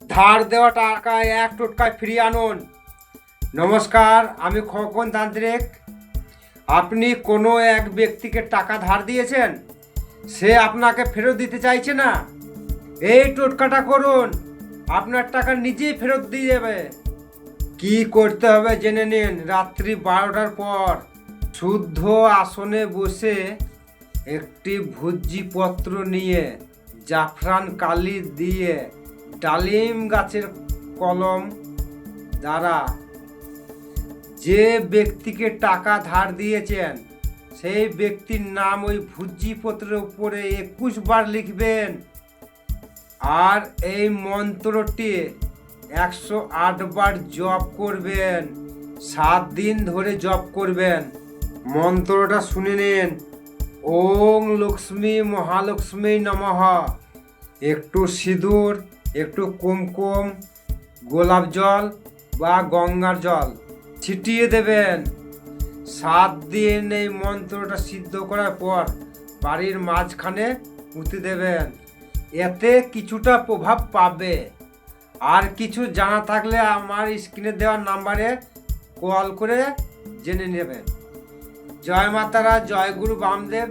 ধার দেওয়া টাকা এক টোটকায় ফিরিয়ে আনুন। নমস্কার, আমি খোকন তান্ত্রিক। আপনি কোনো এক ব্যক্তিকে টাকা ধার দিয়েছেন, সে আপনাকে ফেরত দিতে চাইছে না। এই টোটকাটা করুন, আপনার টাকা নিজেই ফেরত দিয়ে যাবে। কি করতে হবে জেনে নিন। রাত্রি 12টার পর শুদ্ধ আসনে বসে একটি ভুজ্জিপত্র নিয়ে জাফরান কালি দিয়ে ডালিম গাছের কলম দ্বারা যে ব্যক্তিকে টাকা ধার দিয়েছেন সেই ব্যক্তির নাম ওই ভুজ্জিপত্রের উপরে 21 বার লিখবেন। আর এই মন্ত্রটি 108 বার জপ করবেন। 7 দিন ধরে জপ করবেন। মন্ত্রটা শুনে নিন। ওং লক্ষ্মী মহালক্ষ্মী নমঃ। একটু সিঁদুর, একটু কুমকুম, গোলাপ জল বা গঙ্গার জল ছিটিয়ে দেবেন। 7 দিন এই মন্ত্রটা সিদ্ধ করার পর বাড়ির মাঝখানে পুঁতে দেবেন। এতে কিছুটা প্রভাব পাবে। আর কিছু জানা থাকলে আমার স্ক্রিনে দেওয়া নাম্বারে কল করে জেনে নেবেন। জয় মাতারা, জয় গুরু বামদেব।